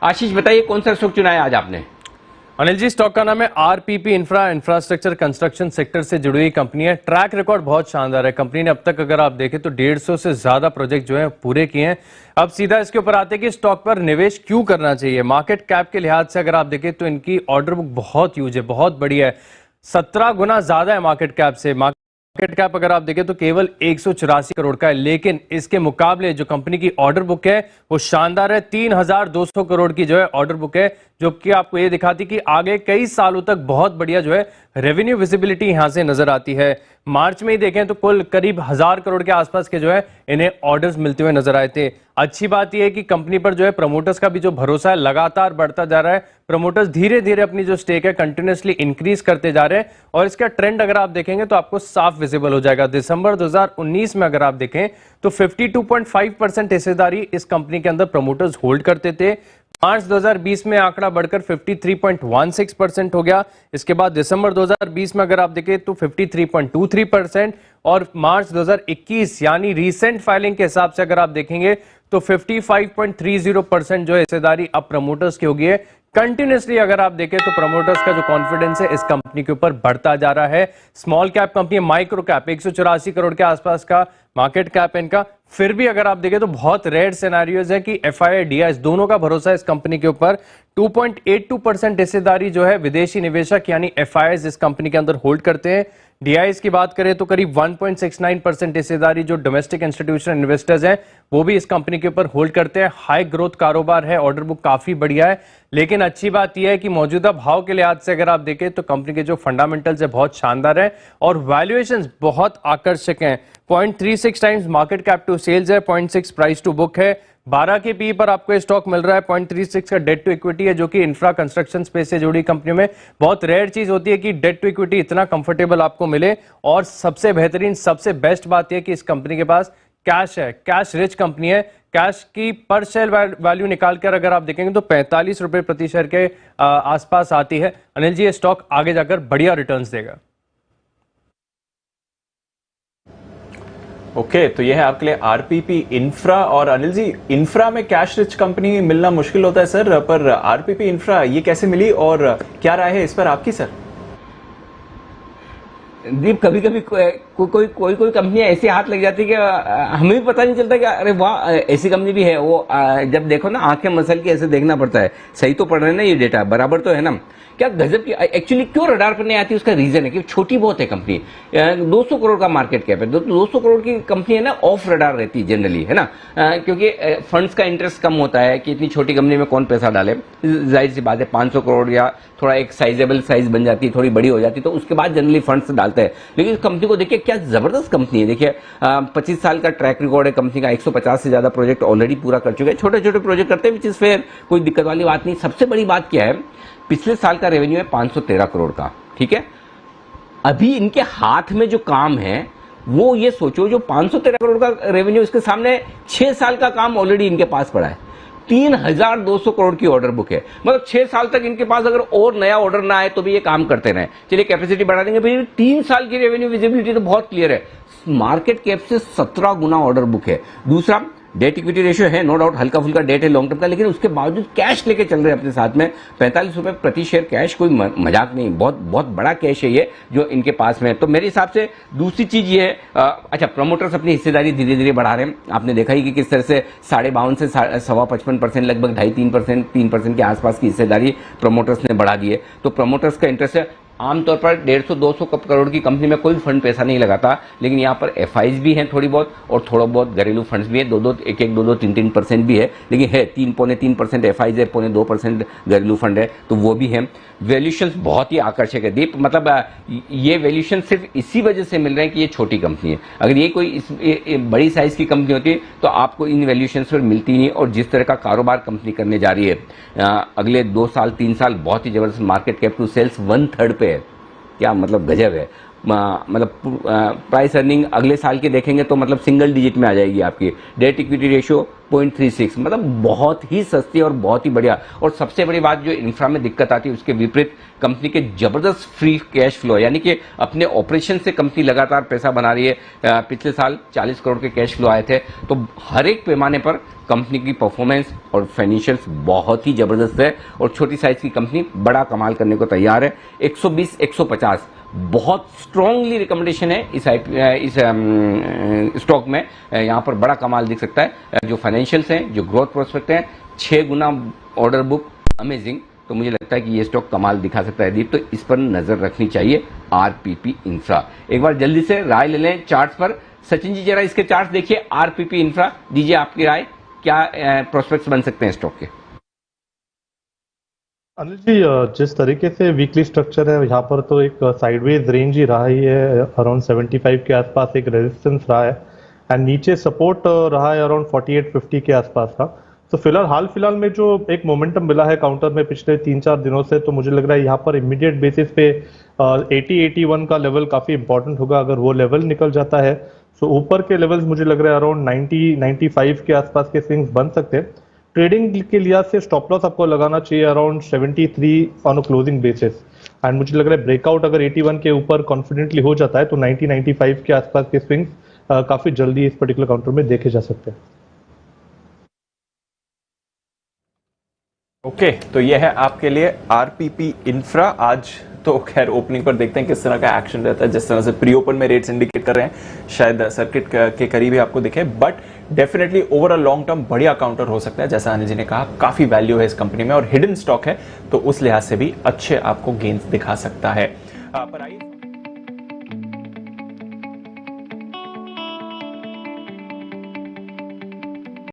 आशीष बताइए कौन सा स्टॉक चुना है आज आपने? अनिल जी, स्टॉक का नाम है आरपीपी इंफ्रास्ट्रक्चर कंस्ट्रक्शन सेक्टर से जुड़ी हुई कंपनी है। ट्रैक रिकॉर्ड बहुत शानदार है। कंपनी ने अब तक अगर आप देखें तो 150 से ज्यादा प्रोजेक्ट जो है पूरे किए हैं। अब सीधा इसके ऊपर आते हैं कि स्टॉक पर निवेश क्यों करना चाहिए। मार्केट कैप के लिहाज से अगर आप देखें तो इनकी ऑर्डर बुक बहुत ह्यूज है, बहुत बड़ी है, 17 गुना ज्यादा है मार्केट कैप से। मार्केट कैप अगर आप देखें तो केवल 184 करोड़ का है, लेकिन इसके मुकाबले जो कंपनी की ऑर्डर बुक है वो शानदार है। 3200 करोड़ की जो है ऑर्डर बुक है, जो कि आपको ये दिखाती कि आगे कई सालों तक बहुत बढ़िया जो है रेवेन्यू विजिबिलिटी यहां से नजर आती है। मार्च में ही देखें तो कुल करीब 1000 करोड़ के आसपास के जो है इन्हें ऑर्डर्स मिलते हुए नजर आए थे। अच्छी बात यह है कि कंपनी पर जो है प्रमोटर्स का भी जो भरोसा है लगातार बढ़ता जा रहा है। प्रमोटर्स धीरे धीरे अपनी जो स्टेक है कंटिन्यूअसली इंक्रीज करते जा रहे हैं और इसका ट्रेंड अगर आप देखेंगे तो आपको साफ विजिबल हो जाएगा। दिसंबर 2019 में अगर आप देखें तो 52.5% हिस्सेदारी इस कंपनी के अंदर प्रमोटर्स होल्ड करते थे। मार्च 2020 में आंकड़ा बढ़कर 53.16% हो गया। इसके बाद दिसंबर 2020 में अगर आप देखें तो 53.23% और मार्च 2021 यानी रीसेंट फाइलिंग के हिसाब से अगर आप देखेंगे तो 55.30% जो हिस्सेदारी अब प्रमोटर्स की होगी है। कंटिन्यूसली अगर आप देखें तो प्रमोटर्स का जो कॉन्फिडेंस है इस कंपनी के ऊपर बढ़ता जा रहा है। स्मॉल कैप कंपनी है, माइक्रो कैप, 184 करोड़ के आसपास का मार्केट कैप है इनका। फिर भी अगर आप देखें तो बहुत रेयर सिनेरियोज है कि एफआईआई डीआईएस दोनों का भरोसा है इस कंपनी के ऊपर। 2.82% हिस्सेदारी जो है विदेशी निवेशक यानी एफआईआईज इस कंपनी के अंदर होल्ड करते हैं। डीआईएस की बात करें तो करीब 1.69% हिस्सेदारी जो डोमेस्टिक इंस्टीट्यूशनल इन्वेस्टर्स हैं वो भी इस कंपनी के ऊपर होल्ड करते हैं। हाई ग्रोथ कारोबार है, ऑर्डर बुक काफी बढ़िया है, लेकिन अच्छी बात यह है कि मौजूदा भाव के लिहाज से अगर आप देखें तो कंपनी के जो फंडामेंटल्स है बहुत शानदार है और वैल्यूएशंस बहुत आकर्षक हैं। 0.36 times market cap to sales है, 0.6 प्राइस टू बुक है, 12 के पी पर आपको स्टॉक मिल रहा है, 0.36 का डेट टू इक्विटी है, जो कि इंफ्रा कंस्ट्रक्शन स्पेस से जुड़ी कंपनी में बहुत रेयर चीज होती है कि डेट टू इक्विटी इतना कंफर्टेबल आपको मिले। और सबसे बेहतरीन, सबसे बेस्ट बात यह कि इस कंपनी के पास कैश है, कैश रिच कंपनी है। कैश की पर शेयर वैल्यू निकालकर अगर आप देखेंगे तो 45 रुपए प्रति शेयर के आसपास आती है। अनिल जी, ये स्टॉक आगे जाकर बढ़िया रिटर्न्स देगा। ओके, तो ये है आपके लिए आरपीपी इंफ्रा। और अनिल जी, इंफ्रा में कैश रिच कंपनी मिलना मुश्किल होता है सर, पर आरपीपी इंफ्रा ये कैसे मिली और क्या राय है इस पर आपकी सर? दीप, कभी कभी कोई कंपनियां ऐसे हाथ लग जाती है कि हमें भी पता नहीं चलता कि अरे वाह ऐसी कंपनी भी है। वो जब देखो ना आंखें मसल के ऐसे देखना पड़ता है, सही तो पढ़ रहे हैं ना ये डेटा, बराबर तो है ना, क्या गजब की। एक्चुअली क्यों रडार पर नहीं आती उसका रीजन है कि छोटी बहुत है कंपनी, 200 करोड़ का मार्केट कैप है। 200 करोड़ की कंपनी है ना, ऑफ रडार रहती है जनरली, है ना, क्योंकि फंड्स का इंटरेस्ट कम होता है कि इतनी छोटी कंपनी में कौन पैसा डाले। जाहिर सी बात है 500 करोड़ या थोड़ा एक साइजेबल साइज बन जाती है, थोड़ी बड़ी हो जाती है, तो उसके बाद जनरली फंड्स डालते हैं। लेकिन इस कंपनी को देखिए क्या जबरदस्त कंपनी है। देखिए 25 साल का ट्रैक रिकॉर्ड है कंपनी का, 150 से ज्यादा प्रोजेक्ट ऑलरेडी पूरा कर चुके हैं। छोटे छोटे प्रोजेक्ट करते हैं, विच इज फेयर, कोई दिक्कत वाली बात नहीं। सबसे बड़ी बात क्या है, पिछले साल का रेवेन्यू है 513 करोड़ का, ठीक है। अभी इनके हाथ में जो काम है वो ये सोचो, जो 513 करोड़ का रेवेन्यू, इसके सामने 6 साल का काम ऑलरेडी इनके पास पड़ा है। 3200 करोड़ की ऑर्डर बुक है, मतलब 6 साल तक इनके पास अगर और नया ऑर्डर ना आए तो भी ये काम करते रहे। चलिए कैपेसिटी बढ़ा देंगे, फिर 3 साल की रेवेन्यू विजिबिलिटी तो बहुत क्लियर है। मार्केट कैप से 17 गुना ऑर्डर बुक है। दूसरा, डेट इक्विटी रेशियो है, नो डाउट हल्का फुल्का डेट है लॉन्ग टर्म का, लेकिन उसके बावजूद कैश लेके चल रहे हैं अपने साथ में। 45 रुपए प्रति शेयर कैश, कोई मजाक नहीं, बहुत बहुत बड़ा कैश है ये जो इनके पास में है। तो मेरे हिसाब से दूसरी चीज ये है, अच्छा, प्रमोटर्स अपनी हिस्सेदारी धीरे धीरे बढ़ा रहे हैं। आपने देखा ही कि किस तरह से 52.5 से 55%, लगभग 2.5-3%, 3% के आसपास की हिस्सेदारी प्रमोटर्स ने बढ़ा दी है। तो प्रमोटर्स का इंटरेस्ट है। आमतौर पर 150-200 करोड़ की कंपनी में कोई फंड पैसा नहीं लगाता, लेकिन यहाँ पर एफआईज भी हैं थोड़ी बहुत, और थोड़ा बहुत घरेलू फंड्स भी है, 2-3% भी है, लेकिन है 3-3% एफआईज है, 2% घरेलू फंड है, तो वो भी है। वैल्यूएशंस बहुत ही आकर्षक है दीप, मतलब ये वैल्यूएशन सिर्फ इसी वजह से मिल रहे हैं कि ये छोटी कंपनी है। अगर ये कोई बड़ी साइज की कंपनी होती तो आपको इन वैल्यूएशंस पर मिलती नहीं। और जिस तरह का कारोबार कंपनी करने जा रही है, अगले 2 साल 3 साल बहुत ही जबरदस्त, मार्केट कैप टू सेल्स 1/3 पे है, क्या मतलब गजब है। मतलब प्राइस अर्निंग अगले साल के देखेंगे तो मतलब सिंगल डिजिट में आ जाएगी आपकी। डेट इक्विटी रेशियो 0.36, मतलब बहुत ही सस्ती और बहुत ही बढ़िया। और सबसे बड़ी बात जो इंफ्रा में दिक्कत आती है उसके विपरीत कंपनी के जबरदस्त फ्री कैश फ्लो, यानी कि अपने ऑपरेशन से कंपनी लगातार पैसा बना रही है। पिछले साल 40 करोड़ के कैश फ्लो आए थे। तो हर एक पैमाने पर कंपनी की परफॉर्मेंस और फाइनेंशियल्स बहुत ही जबरदस्त है और छोटी साइज की कंपनी बड़ा कमाल करने को तैयार है। 120-150 बहुत स्ट्रांगली रिकमेंडेशन है इस स्टॉक में। यहाँ पर बड़ा कमाल दिख सकता है। जो फाइनेंशियल्स हैं, जो ग्रोथ प्रोस्पेक्ट हैं, 6 गुना ऑर्डर बुक, अमेजिंग। तो मुझे लगता है कि ये स्टॉक कमाल दिखा सकता है दीप, तो इस पर नजर रखनी चाहिए। आरपीपी इंफ्रा, एक बार जल्दी से राय ले लें चार्ट्स पर। सचिन जी जरा इसके चार्ट्स देखिए। आरपीपी इंफ्रा दीजिए आपकी राय, क्या प्रोस्पेक्ट्स बन सकते हैं स्टॉक के? अनिल जी, जिस तरीके से वीकली स्ट्रक्चर है यहाँ पर तो एक साइडवेज रेंज ही रहा ही है। अराउंड 75 के आसपास एक रेजिस्टेंस रहा है एंड नीचे सपोर्ट रहा है अराउंड 48-50 के आसपास का। तो हाल फिलहाल में जो एक मोमेंटम मिला है काउंटर में पिछले 3-4 दिनों से, तो मुझे लग रहा है यहाँ पर इमीडिएट बेसिस पे 80-81 का लेवल काफ़ी इंपॉर्टेंट होगा। अगर वो लेवल निकल जाता है तो ऊपर के लेवल्स मुझे लग रहा है अराउंड 90-95 के आसपास के स्विंग्स बन सकते हैं। ट्रेडिंग के लिहाज से स्टॉप लॉस आपको लगाना चाहिए around 73 on a closing basis. And मुझे लग रहा है ब्रेकआउट अगर 81 के ऊपर कॉन्फिडेंटली हो जाता है तो 90-95 के आसपास के स्विंग्स काफी जल्दी इस पर्टिकुलर काउंटर में देखे जा सकते हैं। ओके, तो ये है आपके लिए आरपीपी इंफ्रा। आज तो खैर ओपनिंग पर देखते हैं किस तरह का एक्शन रहता है। जिस तरह से प्री ओपन में रेट्स इंडिकेट कर रहे हैं, शायद सर्किट के करीब ही आपको दिखे, but definitely overall long term बढ़िया काउंटर हो सकता है। जैसा अनिल जी ने कहा, काफी वैल्यू है इस कंपनी में और हिडन स्टॉक है, तो उस लिहाज से भी अच्छे आपको गेन्स दिखा सकता है। पर आइए